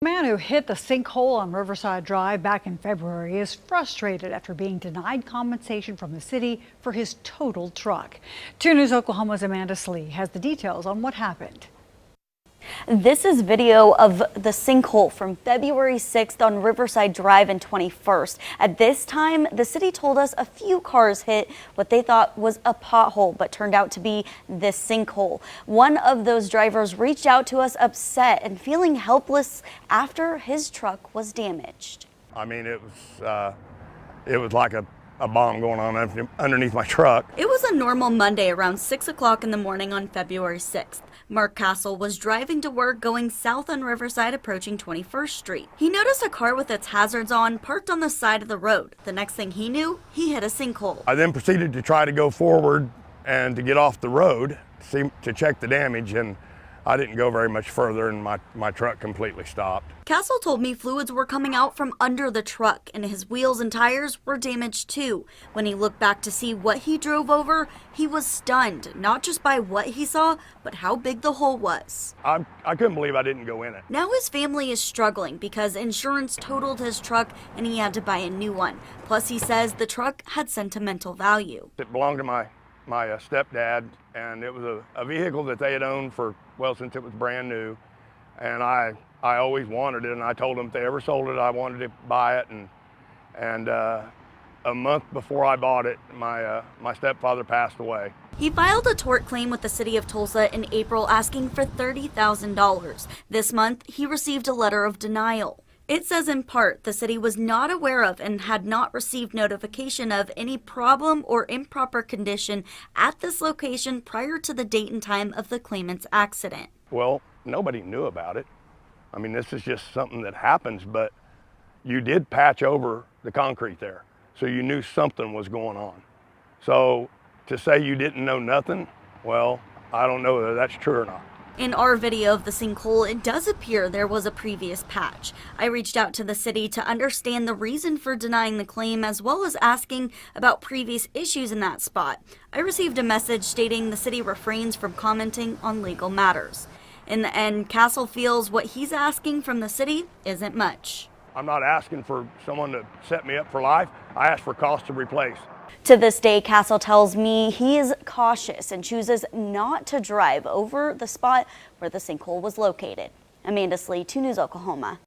The man who hit the sinkhole on Riverside Drive back in February is frustrated after being denied compensation from the city for his totaled truck. 2 News Oklahoma's Amanda Slee has the details on what happened. This is video of the sinkhole from February 6th on Riverside Drive and 21st. At this time, the city told us a few cars hit what they thought was a pothole, but turned out to be this sinkhole. One of those drivers reached out to us upset and feeling helpless after his truck was damaged. I mean, it was like a bomb going on underneath my truck. It was a normal Monday around 6 o'clock in the morning on February 6th. Mark Castle was driving to work going south on Riverside approaching 21st Street. He noticed a car with its hazards on parked on the side of the road. The next thing he knew, he hit a sinkhole. I then proceeded to try to go forward and to get off the road to check the damage, and I didn't go very much further and my truck completely stopped. Castle told me fluids were coming out from under the truck and his wheels and tires were damaged too. When he looked back to see what he drove over, he was stunned, not just by what he saw, but how big the hole was. I couldn't believe I didn't go in it. Now his family is struggling because insurance totaled his truck and he had to buy a new one. Plus he says the truck had sentimental value. It belonged to my stepdad, and it was a vehicle that they had owned since it was brand new, and I always wanted it, and I told them if they ever sold it, I wanted to buy it, and a month before I bought it, my stepfather passed away. He filed a tort claim with the City of Tulsa in April asking for $30,000. This month, he received a letter of denial. It says in part the city was not aware of and had not received notification of any problem or improper condition at this location prior to the date and time of the claimant's accident. Well, nobody knew about it. I mean, this is just something that happens, but you did patch over the concrete there, so you knew something was going on. So to say you didn't know nothing, well, I don't know whether that's true or not. In our video of the sinkhole, it does appear there was a previous patch. I reached out to the city to understand the reason for denying the claim, as well as asking about previous issues in that spot. I received a message stating the city refrains from commenting on legal matters. In the end, Castle feels what he's asking from the city isn't much. I'm not asking for someone to set me up for life. I asked for cost to replace. To this day, Castle tells me he is cautious and chooses not to drive over the spot where the sinkhole was located. Amanda Slee, 2 News Oklahoma.